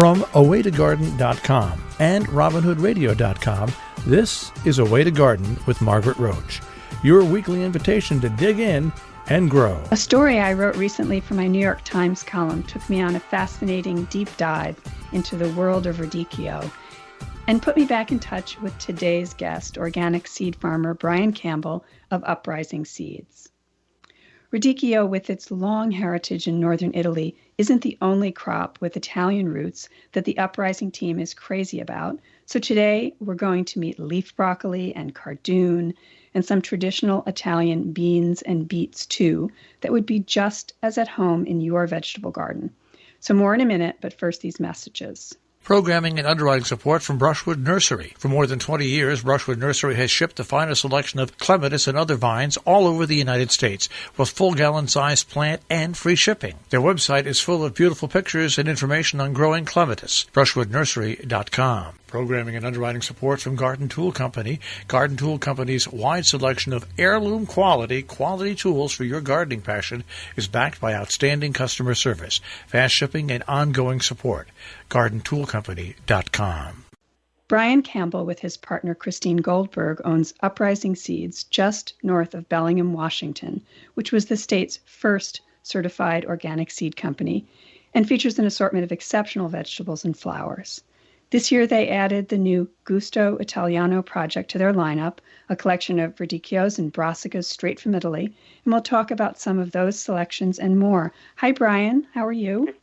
From awaytogarden.com and robinhoodradio.com, this is A Way to Garden with Margaret Roach, your weekly invitation to dig in and grow. A story I wrote recently for my New York Times column took me on a fascinating deep dive into the world of Radicchio and put me back in touch with today's guest, organic seed farmer Brian Campbell of Uprising Seeds. Radicchio, with its long heritage in northern Italy, isn't the only crop with Italian roots that the Uprising team is crazy about. So today we're going to meet leaf broccoli and cardoon and some traditional Italian beans and beets too that would be just as at home in your vegetable garden. So more in a minute, but first these messages. Programming and underwriting support from Brushwood Nursery. For more than 20 years, Brushwood Nursery has shipped the finest selection of clematis and other vines all over the United States, with full gallon-sized plant and free shipping. Their website is full of beautiful pictures and information on growing clematis. BrushwoodNursery.com. Programming and underwriting support from Garden Tool Company. Garden Tool Company's wide selection of heirloom quality tools for your gardening passion is backed by outstanding customer service, fast shipping, and ongoing support. GardenToolCompany.com. Brian Campbell, with his partner Crystine Goldberg, owns Uprising Seeds just north of Bellingham, Washington, which was the state's first certified organic seed company, and features an assortment of exceptional vegetables and flowers. This year, they added the new Gusto Italiano Project to their lineup, a collection of radicchios and brassicas straight from Italy, and we'll talk about some of those selections and more. Hi, Brian. How are you?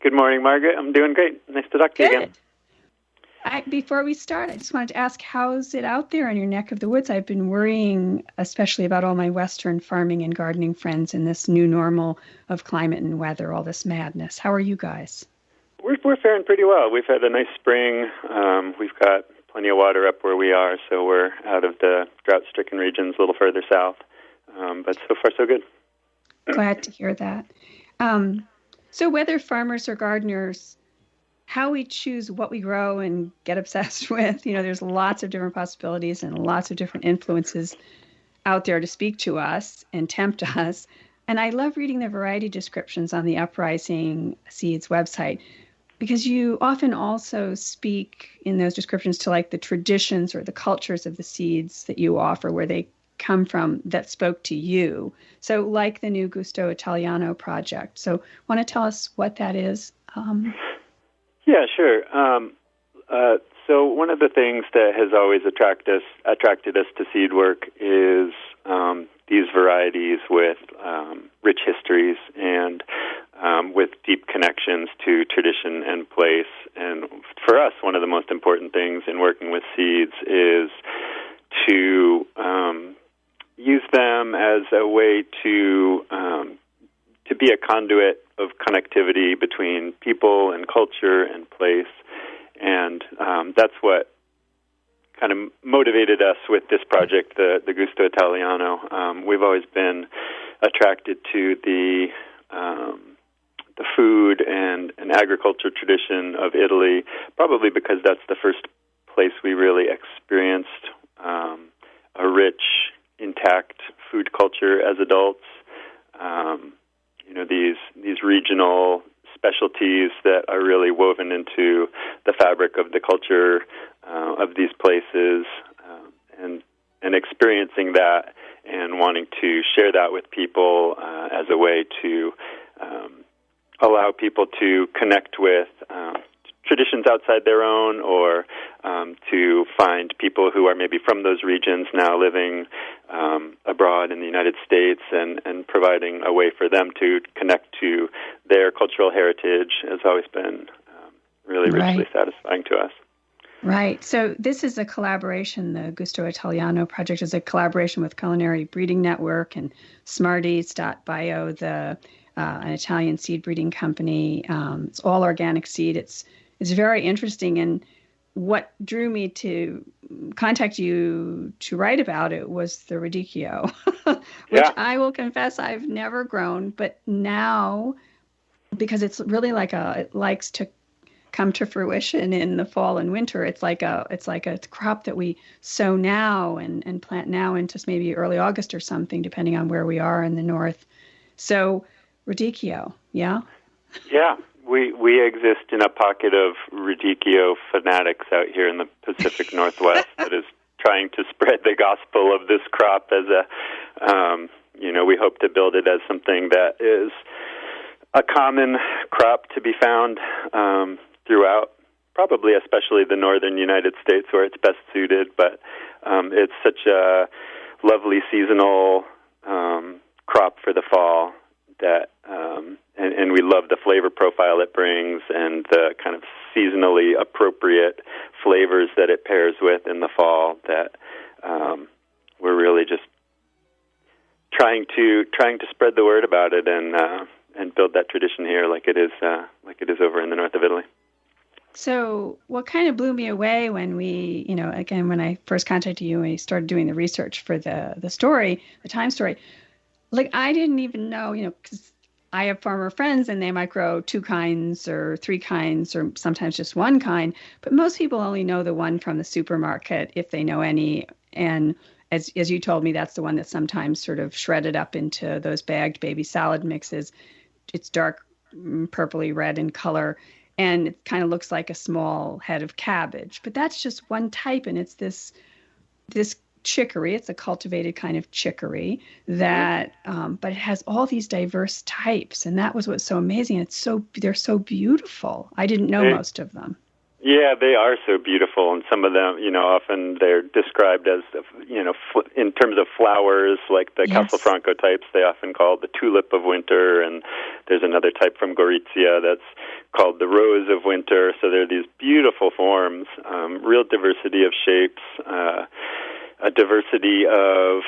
Good morning, Margaret. I'm doing great. Nice to talk to you again. Before we start, I just wanted to ask, how's it out there in your neck of the woods? I've been worrying, especially about all my Western farming and gardening friends in this new normal of climate and weather, all this madness. How are you guys? We're faring pretty well. We've had a nice spring. We've got plenty of water up where we are, so we're out of the drought-stricken regions a little further south. But so far, so good. Glad to hear that. So whether farmers or gardeners, how we choose what we grow and get obsessed with, there's lots of different possibilities and lots of different influences out there to speak to us and tempt us. And I love reading the variety descriptions on the Uprising Seeds website, because you often also speak in those descriptions to like the traditions or the cultures of the seeds that you offer, where they come from, that spoke to you. So like the new Gusto Italiano project. So want to tell us what that is? Yeah, sure. So one of the things that has always attracted us to seed work is these varieties with rich histories and with deep connections to tradition and place. And for us, one of the most important things in working with seeds is to use them as a way to be a conduit of connectivity between people and culture and place. And that's what kind of motivated us with this project, the Gusto Italiano. We've always been attracted to the food and agriculture tradition of Italy, probably because that's the first place we really experienced a rich, intact food culture as adults. These regional specialties that are really woven into the fabric of the culture of these places, and experiencing that and wanting to share that with people as a way to allow people to connect with traditions outside their own, or to find people who are maybe from those regions now living abroad in the United States, and providing a way for them to connect to their cultural heritage has always been really richly satisfying to us. Right. So this is a collaboration. The Gusto Italiano project is a collaboration with Culinary Breeding Network and Smarties.bio, an Italian seed breeding company. It's all organic seed. It's very interesting. And what drew me to contact you to write about it was the radicchio, which I will confess I've never grown, but now, because it's really it likes to come to fruition in the fall and winter. It's like a crop that we sow now and plant now into maybe early August or something, depending on where we are in the north. So radicchio, yeah? Yeah, We exist in a pocket of Radicchio fanatics out here in the Pacific Northwest that is trying to spread the gospel of this crop as we hope to build it as something that is a common crop to be found throughout, probably especially the northern United States where it's best suited, but it's such a lovely seasonal crop for the fall that and we love the flavor profile it brings and the kind of seasonally appropriate flavors that it pairs with in the fall that we're really just trying to spread the word about it and build that tradition here like it is over in the north of Italy. So what kind of blew me away when we, again, when I first contacted you and we started doing the research for the story, the time story, like I didn't even know, because I have farmer friends and they might grow 2 kinds or 3 kinds or sometimes just 1 kind, but most people only know the one from the supermarket if they know any. And as you told me, that's the one that's sometimes sort of shredded up into those bagged baby salad mixes. It's dark purpley red in color. And it kind of looks like a small head of cabbage. But that's just one type, and it's this chicory. It's a cultivated kind of chicory that, but it has all these diverse types, and that was what's so amazing. They're so beautiful. I didn't know most of them. Yeah, they are so beautiful, and some of them, often they're described as, in terms of flowers, like the Castelfranco types, they often call the tulip of winter, and there's another type from Gorizia that's called the rose of winter. So there are these beautiful forms, real diversity of shapes, a diversity of,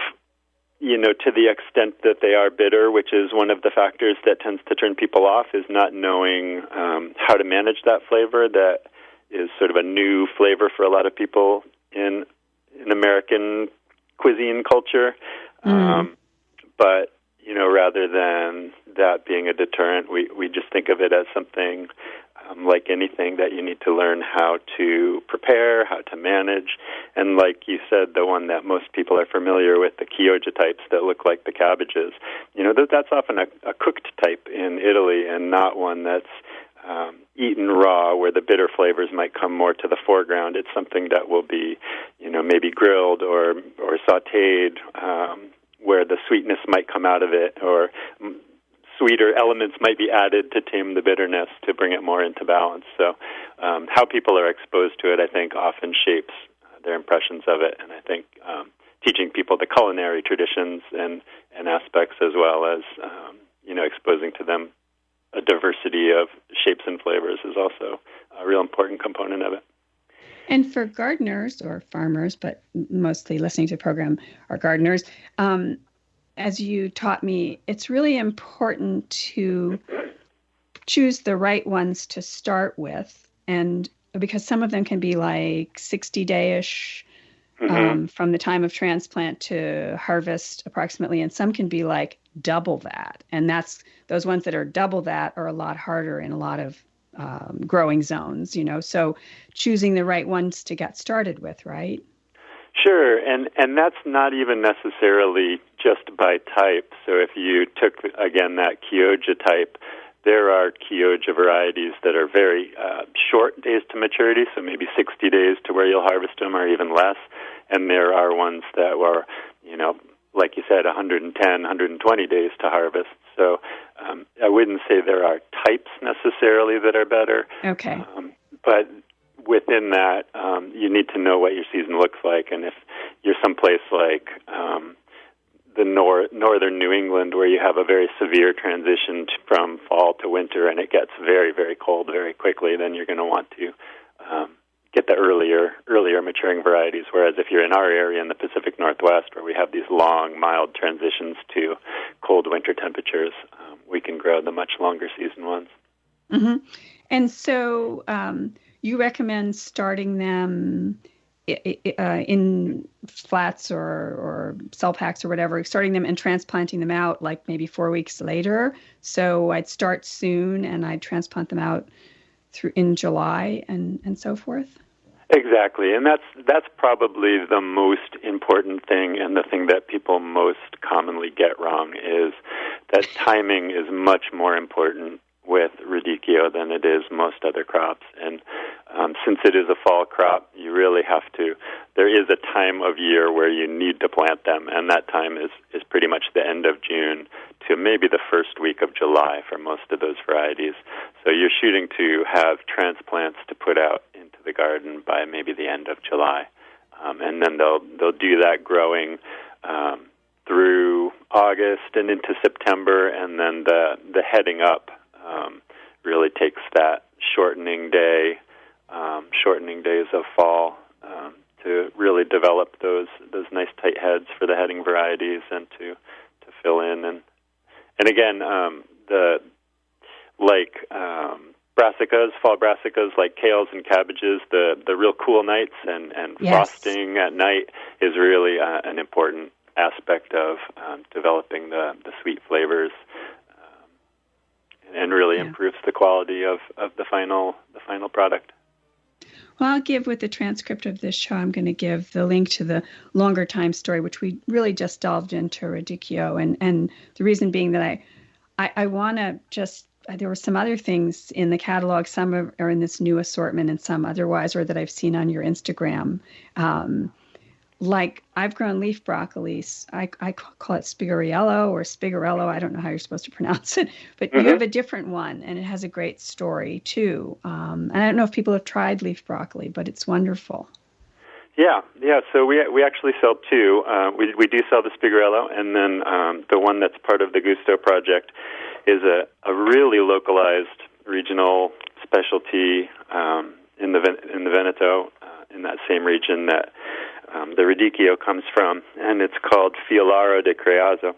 to the extent that they are bitter, which is one of the factors that tends to turn people off, is not knowing how to manage that flavor. That is sort of a new flavor for a lot of people in American cuisine culture. But, rather than that being a deterrent, we just think of it as something like anything that you need to learn how to prepare, how to manage. And like you said, the one that most people are familiar with, the Chioggia types that look like the cabbages, that's often a cooked type in Italy and not one that's eaten raw, where the bitter flavors might come more to the foreground. It's something that will be, maybe grilled or sautéed, where the sweetness might come out of it, or sweeter elements might be added to tame the bitterness to bring it more into balance. So how people are exposed to it, I think, often shapes their impressions of it. And I think teaching people the culinary traditions and aspects, as well as, exposing to them a diversity of shapes and flavors, is also a real important component of it. And for gardeners or farmers, but mostly listening to the program are gardeners, as you taught me, it's really important to choose the right ones to start with, and because some of them can be like 60-day-ish from the time of transplant to harvest approximately, and some can be like double that. And those ones that are double that are a lot harder in a lot of growing zones, so choosing the right ones to get started with, right? Sure, and that's not even necessarily just by type. So if you took, again, that Chioggia type, there are Chioggia varieties that are very short days to maturity, so maybe 60 days to where you'll harvest them, or even less. And there are ones that were, like you said, 110, 120 days to harvest. So I wouldn't say there are types necessarily that are better. Okay. But within that, you need to know what your season looks like. And if you're someplace like the northern New England, where you have a very severe transition from fall to winter, and it gets very, very cold very quickly, then you're going to want to get the earlier maturing varieties. Whereas if you're in our area in the Pacific Northwest, where we have these long, mild transitions to cold winter temperatures, we can grow the much longer season ones. Mm-hmm. And so you recommend starting them in flats or cell packs or whatever, starting them and transplanting them out like maybe 4 weeks later. So I'd start soon and I'd transplant them out in July and so forth. Exactly, and that's probably the most important thing, and the thing that people most commonly get wrong is that timing is much more important with Radicchio radicchio than it is most other crops. And since it is a fall crop, you really have to, there is a time of year where you need to plant them, and that time is pretty much the end of June to maybe the first week of July for most of those varieties. So you're shooting to have transplants to put out into the garden by maybe the end of July. And then they'll do that growing through August and into September, and then the heading up really takes that shortening days of fall to really develop those nice tight heads for the heading varieties and to fill in. And again, brassicas, fall brassicas like kales and cabbages, the real cool nights and yes. frosting at night is really an important aspect of developing the sweet flavors, and really improves the quality of the final product. Well, I'll give, with the transcript of this show, I'm going to give the link to the longer time story, which we really just delved into Radicchio. And the reason being that I want to just, there were some other things in the catalog, some are in this new assortment and some otherwise, or that I've seen on your Instagram. Like I've grown leaf broccoli. I call it spigariello or spigarello. I don't know how you're supposed to pronounce it, but you have a different one, and it has a great story too. And I don't know if people have tried leaf broccoli, but it's wonderful. Yeah. So we actually sell two. We do sell the spigarello, and then the one that's part of the Gusto project is a really localized regional specialty in the Veneto, in that same region that the Radicchio comes from, and it's called Fiolaro di Creaso,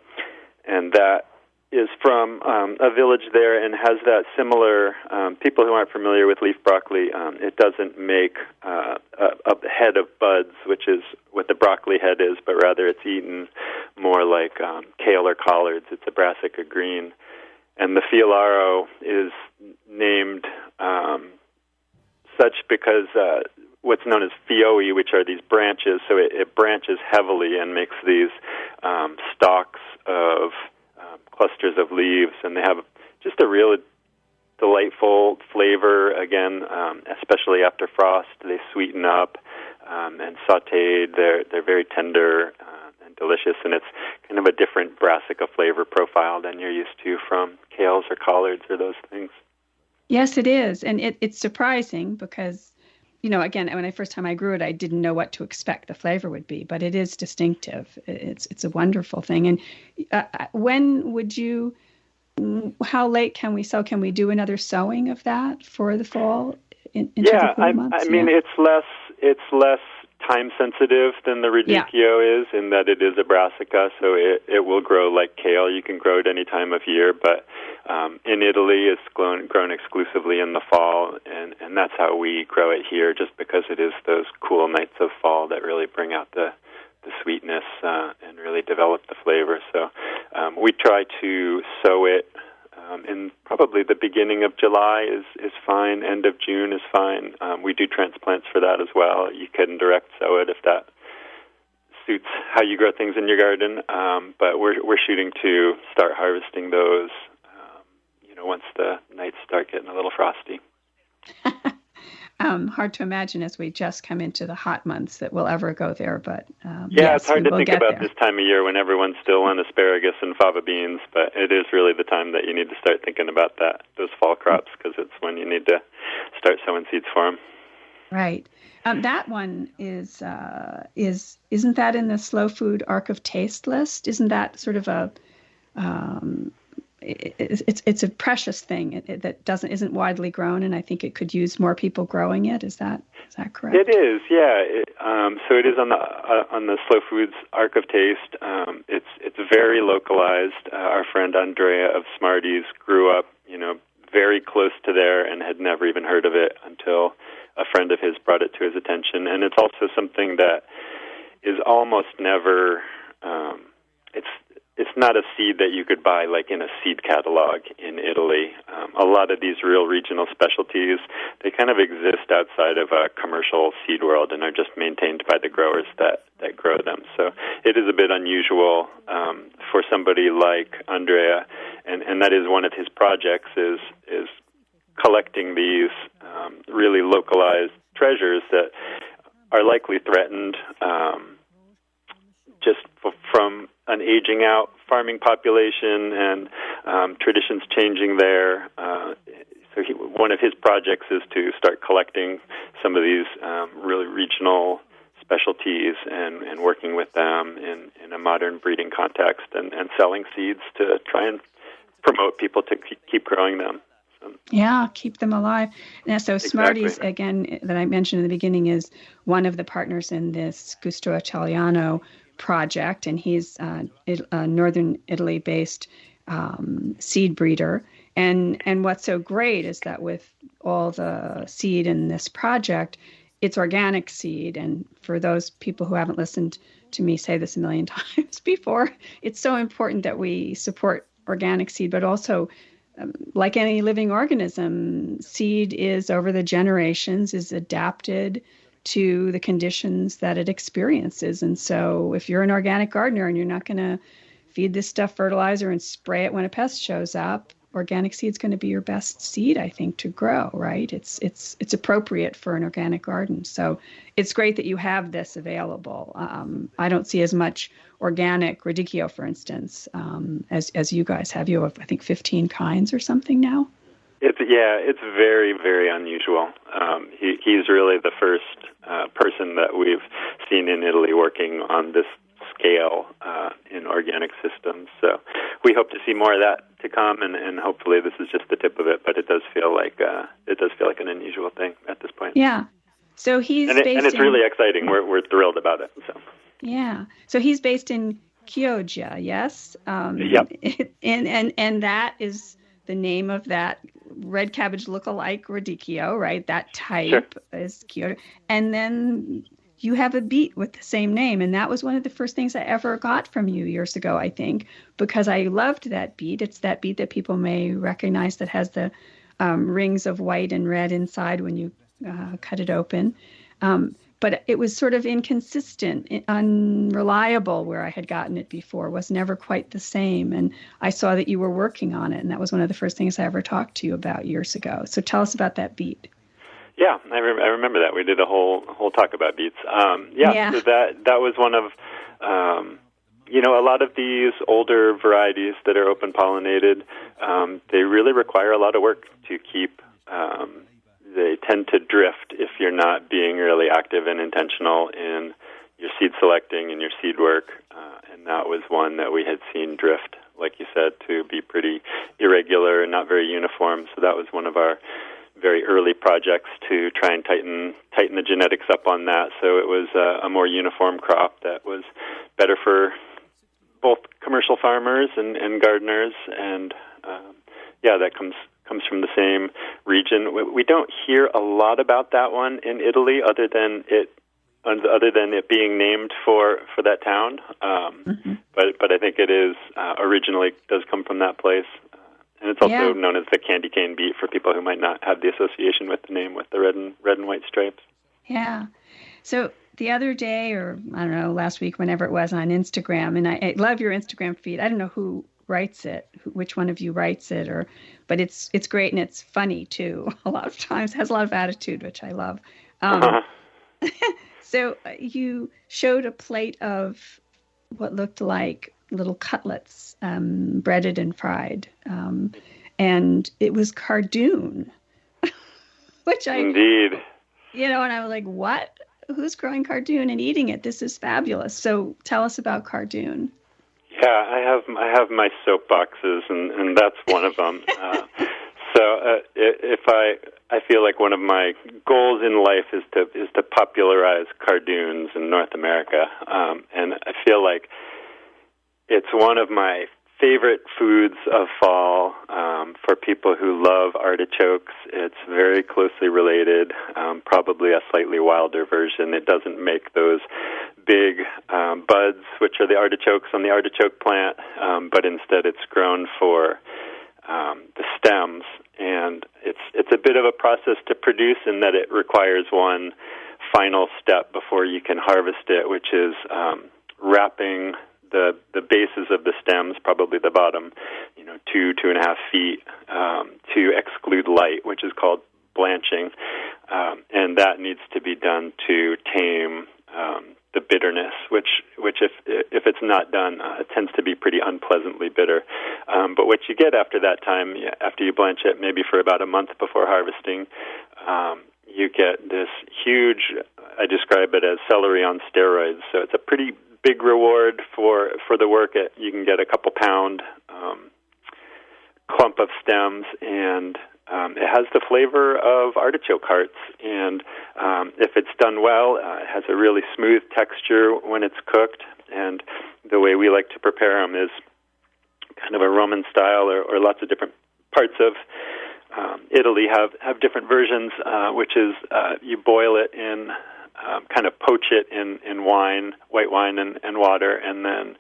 and that is from a village there and has that similar, people who aren't familiar with leaf broccoli, it doesn't make a head of buds, which is what the broccoli head is, but rather it's eaten more like kale or collards. It's a brassica green. And the Fiolaro is named such because what's known as fioi, which are these branches, so it branches heavily and makes these stalks of clusters of leaves, and they have just a real delightful flavor, again, especially after frost. They sweeten up and sautéed. They're very tender and delicious, and it's kind of a different brassica flavor profile than you're used to from kales or collards or those things. Yes, it is, and it's surprising because, again, when first time I grew it, I didn't know what to expect the flavor would be, but it is distinctive. It's a wonderful thing. And when would you? How late can we sow? Can we do another sowing of that for the fall? Into the cool months? I mean, it's less time sensitive than the Radicchio is, in that it is a brassica, so it will grow like kale. You can grow it any time of year, but in Italy it's grown exclusively in the fall, and that's how we grow it here, just because it is those cool nights of fall that really bring out the sweetness and really develop the flavor. So we try to sow it in probably the beginning of July is fine. End of June is fine. We do transplants for that as well. You can direct sow it if that suits how you grow things in your garden. But we're shooting to start harvesting those, once the nights start getting a little frosty. Hard to imagine as we just come into the hot months that we'll ever go there, but yes, it's hard to think about this time of year when everyone's still on asparagus and fava beans, but it is really the time that you need to start thinking about those fall crops, because it's when you need to start sowing seeds for them. Right. That one isn't that in the Slow Food Arc of Taste list? Isn't that sort of a it's a precious thing that isn't widely grown, and I think it could use more people growing it. Is that correct? It is, yeah. So it is on the Slow Foods Arc of Taste. It's very localized. Our friend Andrea of Smarties grew up, very close to there and had never even heard of it until a friend of his brought it to his attention. And it's also something that is almost never. It's not a seed that you could buy like in a seed catalog in Italy. A lot of these real regional specialties, they kind of exist outside of a commercial seed world and are just maintained by the growers that grow them. So it is a bit unusual for somebody like Andrea, and that is one of his projects is collecting these really localized treasures that are likely threatened just from an aging out farming population and traditions changing there. So one of his projects is to start collecting some of these really regional specialties and working with them in a modern breeding context and selling seeds to try and promote people to keep growing them. Yeah, keep them alive. Now, so Smarties, again, that I mentioned in the beginning, is one of the partners in this Gusto Italiano project, and he's a northern Italy-based seed breeder. And what's so great is that with all the seed in this project, it's organic seed. And for those people who haven't listened to me say this a million times before, it's so important that we support organic seed, but also like any living organism, seed is over the generations is adapted to the conditions that it experiences. And so if you're an organic gardener and you're not going to feed this stuff fertilizer and spray it when a pest shows up, organic seed's going to be your best seed, I think, to grow, right? It's appropriate for an organic garden. So it's great that you have this available. I don't see as much organic radicchio, for instance, as you guys have. You have, I think, 15 kinds or something now. It's very, very unusual. He's really the first person that we've seen in Italy working on this scale in organic systems. So we hope to see more of that to come, and hopefully this is just the tip of it. But it does feel like an unusual thing at this point. Yeah. So he's based and it's really exciting. We're thrilled about it. So. Yeah. So he's based in Chioggia, yes. Yep. And that is the name of that red cabbage look-alike radicchio, right? That type is Chioggia. And then you have a beet with the same name, and that was one of the first things I ever got from you years ago, I think, because I loved that beet. It's that beet that people may recognize that has the rings of white and red inside when you cut it open. But it was sort of inconsistent, unreliable where I had gotten it before. It was never quite the same. And I saw that you were working on it, and that was one of the first things I ever talked to you about years ago. So tell us about that beet. Yeah, I remember that. We did a whole talk about beets. So that was one of, a lot of these older varieties that are open-pollinated, they really require a lot of work to keep. They tend to drift if you're not being really active and intentional in your seed selecting and your seed work. And that was one that we had seen drift, like you said, to be pretty irregular and not very uniform. So that was one of our very early projects to try and tighten the genetics up on that. So it was a more uniform crop that was better for both commercial farmers and gardeners. And that comes from the same region. We don't hear a lot about that one in Italy, other than it being named for that town. But I think it is originally does come from that place, and it's also known as the candy cane beet for people who might not have the association with the name with the red and white stripes. Yeah. So the other day, or I don't know, last week, whenever it was, on Instagram, and I love your Instagram feed. I don't know who writes it, which one of you writes it, but it's great, and it's funny too. A lot of times it has a lot of attitude, which I love. So you showed a plate of what looked like little cutlets, breaded and fried, and it was Cardoon, which indeed, and I was like, what? Who's growing Cardoon and eating it? This is fabulous. So tell us about Cardoon. Yeah, I have my soapboxes, and that's one of them. If I feel like one of my goals in life is to popularize Cardoons in North America, and I feel like it's one of my favorite foods of fall for people who love artichokes. It's very closely related, probably a slightly wilder version. It doesn't make those big buds, which are the artichokes on the artichoke plant, but instead it's grown for the stems. And it's a bit of a process to produce in that it requires one final step before you can harvest it, which is wrapping the bases of the stems, probably the bottom, 2.5 feet, to exclude light, which is and that needs to be done to tame the bitterness, which if it's not done, it tends to be pretty unpleasantly bitter. But what you get after that time, after you blanch it, maybe for about a month before harvesting, you get this huge, I describe it as celery on steroids. So it's a pretty big reward for the work. You can get a couple pound clump of stems, and it has the flavor of artichoke hearts, and if it's done well, it has a really smooth texture when it's cooked, and the way we like to prepare them is kind of a Roman style, or lots of different parts of Italy have different versions, which is you boil it in, kind of poach it in wine, white wine and water, and then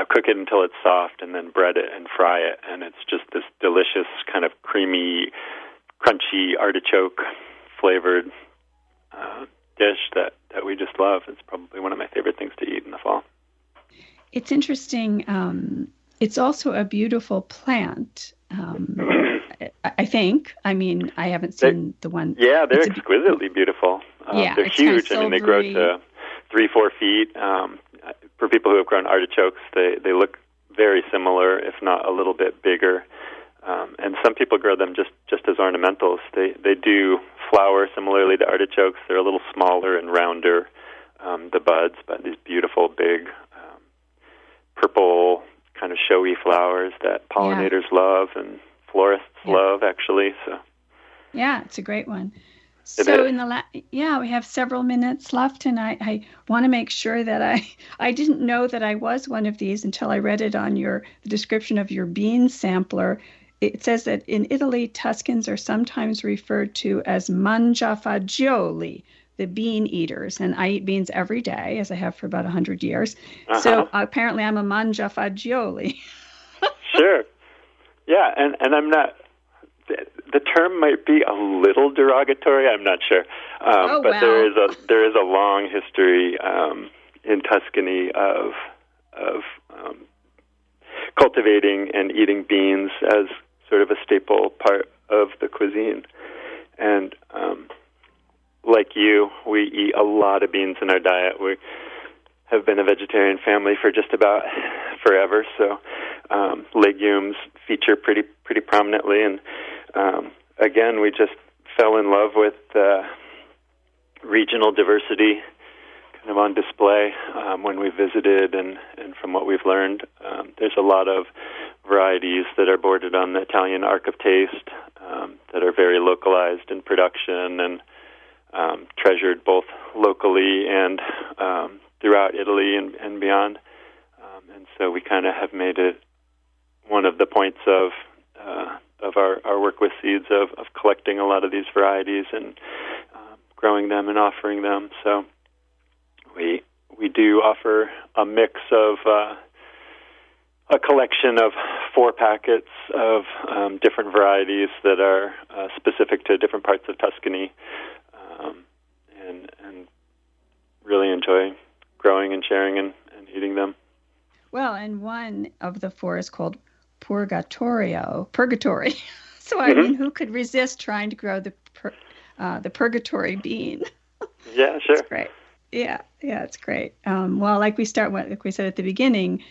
cook it until it's soft, and then bread it and fry it, and it's just this delicious kind of creamy, crunchy artichoke-flavored dish that we just love. It's probably one of my favorite things to eat in the fall. It's interesting. It's also a beautiful plant, I think. I mean, I haven't seen the one. Yeah, they're exquisitely beautiful. They're huge. I mean, they grow to 3-4 feet. For people who have grown artichokes, they look very similar, if not a little bit bigger. And some people grow them just as ornamentals. They do flower similarly to artichokes. They're a little smaller and rounder, the buds, but these beautiful, big, purple, kind of showy flowers that pollinators love and florists love, actually. So, yeah, it's a great one. So we have several minutes left, and I want to make sure that I didn't know that I was one of these until I read it on the description of your bean sampler. It says that in Italy, Tuscans are sometimes referred to as mangiafagioli, the bean eaters, and I eat beans every day, as I have for about 100 years. Uh-huh. So apparently I'm a mangiafagioli. Sure. Yeah, and I'm not... The term might be a little derogatory. I'm not sure, but there is a long history in Tuscany of cultivating and eating beans as sort of a staple part of the cuisine. And like you, we eat a lot of beans in our diet. We have been a vegetarian family for just about forever, so legumes feature pretty prominently. And again, we just fell in love with regional diversity kind of on display when we visited, and from what we've learned, there's a lot of varieties that are bordered on the Italian arc of taste that are very localized in production and treasured both locally and throughout Italy and beyond. And so we kind of have made it one of the points of our work with seeds of collecting a lot of these varieties and growing them and offering them. So we do offer a mix of a collection of 4 packets of different varieties that are specific to different parts of Tuscany, and really enjoy growing and sharing and eating them. Well, and one of the 4 is called Purgatory. So I mean, who could resist trying to grow the Purgatory bean? Yeah, sure. It's great. Yeah, it's great. Well, like we said at the beginning,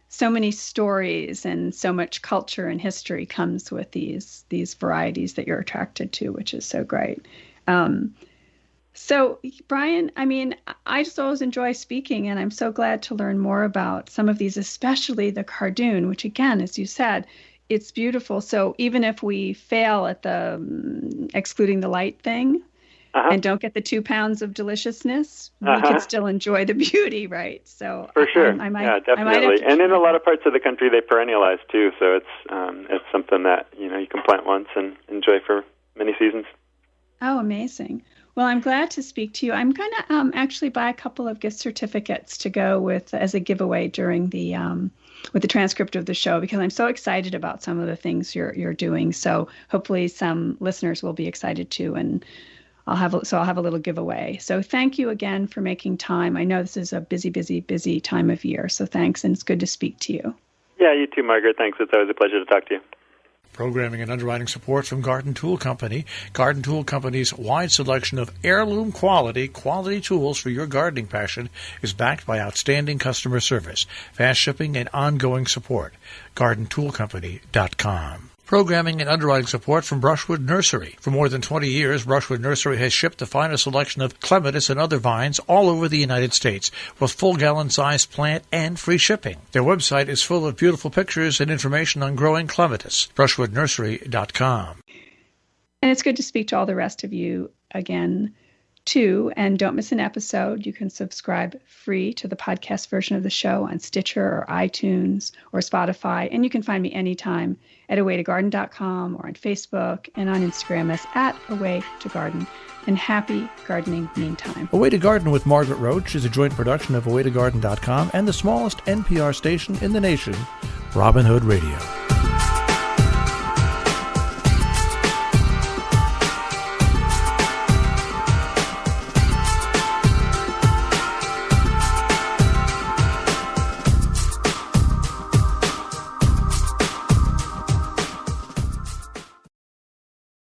so many stories and so much culture and history comes with these varieties that you're attracted to, which is so great. So, Brian, I mean, I just always enjoy speaking, and I'm so glad to learn more about some of these, especially the Cardoon, which, again, as you said, it's beautiful. So even if we fail at the excluding the light thing and don't get the 2 pounds of deliciousness, we can still enjoy the beauty, right? So for sure, definitely. And in a lot of parts of the country, they perennialize too. So it's something that you can plant once and enjoy for many seasons. Oh, amazing. Well, I'm glad to speak to you. I'm going to actually buy a couple of gift certificates to go with as a giveaway during the with the transcript of the show, because I'm so excited about some of the things you're doing. So hopefully some listeners will be excited too, and I'll have a little giveaway. So thank you again for making time. I know this is a busy time of year. So thanks, and it's good to speak to you. Yeah, you too, Margaret. Thanks. It's always a pleasure to talk to you. Programming and underwriting support from Garden Tool Company. Garden Tool Company's wide selection of heirloom quality tools for your gardening passion is backed by outstanding customer service, fast shipping, and ongoing support. GardenToolCompany.com. Programming and underwriting support from Brushwood Nursery. For more than 20 years, Brushwood Nursery has shipped the finest selection of clematis and other vines all over the United States, with full gallon-sized plant and free shipping. Their website is full of beautiful pictures and information on growing clematis. BrushwoodNursery.com. And it's good to speak to all the rest of you again, too. And don't miss an episode. You can subscribe free to the podcast version of the show on Stitcher or iTunes or Spotify. And you can find me anytime at awaytogarden.com or on Facebook and on Instagram as @awaytogarden. And happy gardening meantime. Away to Garden with Margaret Roach is a joint production of awaytogarden.com and the smallest NPR station in the nation, Robin Hood Radio.